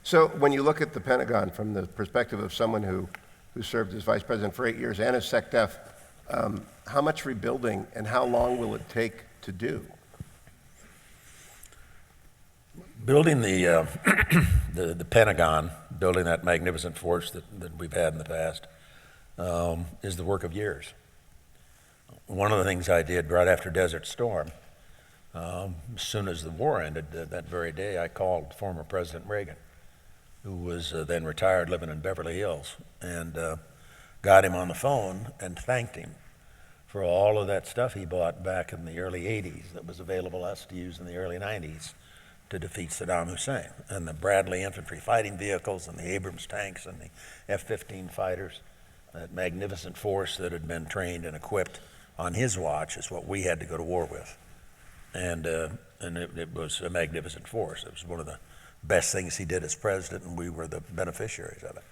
So when you look at the Pentagon from the perspective of someone who served as vice president for 8 years and is SecDef, how much rebuilding and how long will it take to do? Building the the Pentagon, building that magnificent force that we've had in the past, is the work of years. One of the things I did right after Desert Storm, as soon as the war ended, that very day, I called former President Reagan, who was then retired, living in Beverly Hills, and got him on the phone and thanked him for all of that stuff he bought back in the early 80s that was available to us to use in the early 90s to defeat Saddam Hussein, and the Bradley infantry fighting vehicles and the Abrams tanks and the F-15 fighters. That magnificent force that had been trained and equipped on his watch is what we had to go to war with. And it was a magnificent force. It was one of the best things he did as president, and we were the beneficiaries of it.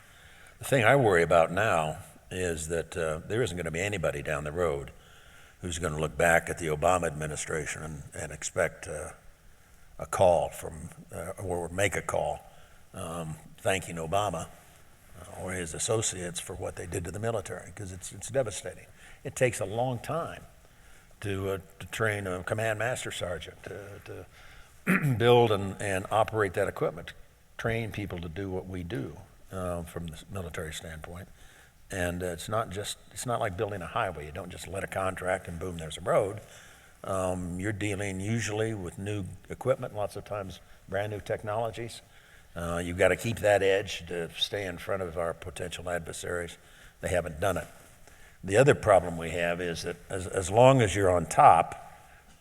The thing I worry about now is that there isn't going to be anybody down the road who's going to look back at the Obama administration and expect a call from, or make a call thanking Obama or his associates for what they did to the military, because it's devastating. It takes a long time to train a command master sergeant, to build and operate that equipment, train people to do what we do from the military standpoint. And it's not like building a highway. You don't just let a contract and boom, there's a road. You're dealing usually with new equipment, lots of times brand new technologies. You've got to keep that edge to stay in front of our potential adversaries. They haven't done it. The other problem we have is that as long as you're on top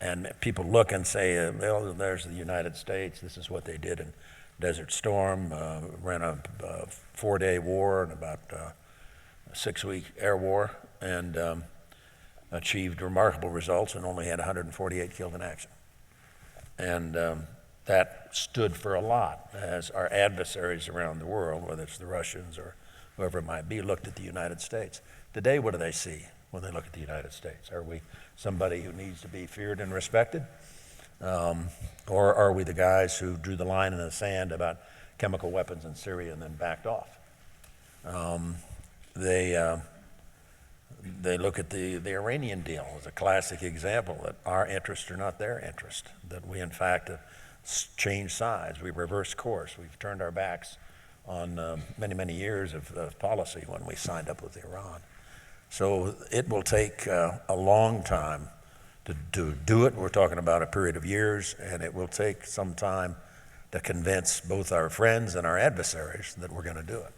and people look and say, well, there's the United States, this is what they did in Desert Storm, ran a 4-day war and about a 6-week air war, and achieved remarkable results and only had 148 killed in action. And that stood for a lot as our adversaries around the world, whether it's the Russians or whoever it might be, looked at the United States. Today, what do they see when they look at the United States? Are we somebody who needs to be feared and respected? Or are we the guys who drew the line in the sand about chemical weapons in Syria and then backed off? They look at the Iranian deal as a classic example that our interests are not their interest, that we in fact have changed sides, we reversed course, we've turned our backs on many, many years of policy when we signed up with Iran. So it will take a long time to do it. We're talking about a period of years, and it will take some time to convince both our friends and our adversaries that we're going to do it.